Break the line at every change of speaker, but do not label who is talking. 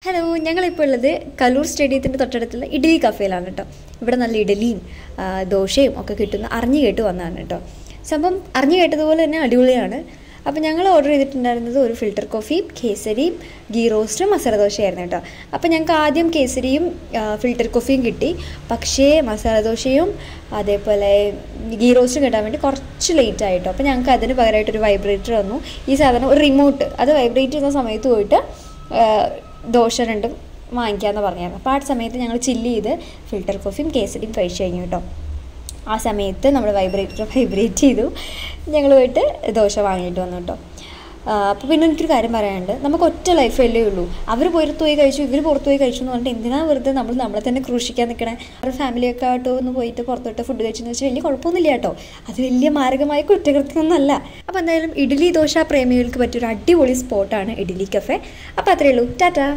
Hello, ഞങ്ങളിപ്പോൾ ഉള്ളത് കലൂർ സ്റ്റേഡിയത്തിൻ്റെ തൊട്ടടുത്തുള്ള ഇഡ്ഡലി കഫേയിലാണ് കേട്ടോ. ഇവിടെ നല്ല ഇഡലിയും ദോശയും ഒക്കെ കിട്ടുന്ന അറിഞ്ഞു കേട്ട് വന്നതാണ് കേട്ടോ. സംഭവം അറിഞ്ഞു കേട്ടതുപോലെ തന്നെ അടിപൊളിയാണ്. അപ്പോൾ ഞങ്ങൾ ഓർഡർ ചെയ്തിട്ടുണ്ടായിരുന്നത് ഒരു ഫിൽറ്റർ കോഫിയും കേസരിയും ഗീ റോസ്റ്റും മസാല ദോശയായിരുന്നു കേട്ടോ. അപ്പോൾ ഞങ്ങൾക്ക് ആദ്യം കേസരിയും ഫിൽറ്റർ കോഫിയും കിട്ടി. പക്ഷേ മസാല ദോശയും അതേപോലെ ഗീ റോസ്റ്റും കിട്ടാൻ വേണ്ടി കുറച്ച് ലേറ്റ് ആയിട്ടോ. അപ്പോൾ ഞങ്ങൾക്ക് അതിന് പകരമായിട്ടൊരു വൈബ്രേറ്റർ വന്നു. ഈ സാധനം ഒരു റിമോട്ട്, അത് വൈബ്രേറ്റ് ചെയ്യുന്ന സമയത്ത് പോയിട്ട് ദോശ രണ്ടും വാങ്ങിക്കാമെന്ന് പറഞ്ഞായിരുന്നു. അപ്പോൾ ആ സമയത്ത് ഞങ്ങൾ ചില്ല് ചെയ്ത് ഫിൽറ്റർ കോഫിയും കേസരിയും കഴിച്ചു കഴിഞ്ഞു കേട്ടോ. ആ സമയത്ത് നമ്മൾ വൈബ്രേറ്റ് ചെയ്തു. ഞങ്ങൾ പോയിട്ട് ദോശ വാങ്ങിയിട്ട് വന്നു കേട്ടോ. അപ്പോൾ പിന്നെ എനിക്കൊരു കാര്യം പറയാനുണ്ട്. നമുക്ക് ഒറ്റ ലൈഫല്ലേ ഉള്ളൂ. അവർ പുറത്ത് പോയി കഴിച്ചു, ഇവർ പുറത്ത് പോയി കഴിച്ചു എന്ന് പറഞ്ഞിട്ട് എന്തിനാണ് വെറുതെ നമ്മളെ തന്നെ ക്രൂശിക്കാൻ നിൽക്കണേ? അവർ ഫാമിലിയൊക്കെ ആയിട്ടോ ഒന്ന് പോയിട്ട് പുറത്തോട്ട് ഫുഡ് കഴിച്ചെന്ന് വെച്ചാൽ വലിയ കുഴപ്പമൊന്നുമില്ല കേട്ടോ. അത് വലിയ മാരകമായ കുറ്റകൃത്യമൊന്നുമല്ല. അപ്പോൾ എന്തായാലും ഇഡ്ഡലി ദോശ പ്രേമികൾക്ക് പറ്റിയൊരു അടിപൊളി സ്പോട്ടാണ് ഇഡ്ഡലി കഫേ. അപ്പോൾ അത്രയേ ഉള്ളൂ. ടാറ്റാ.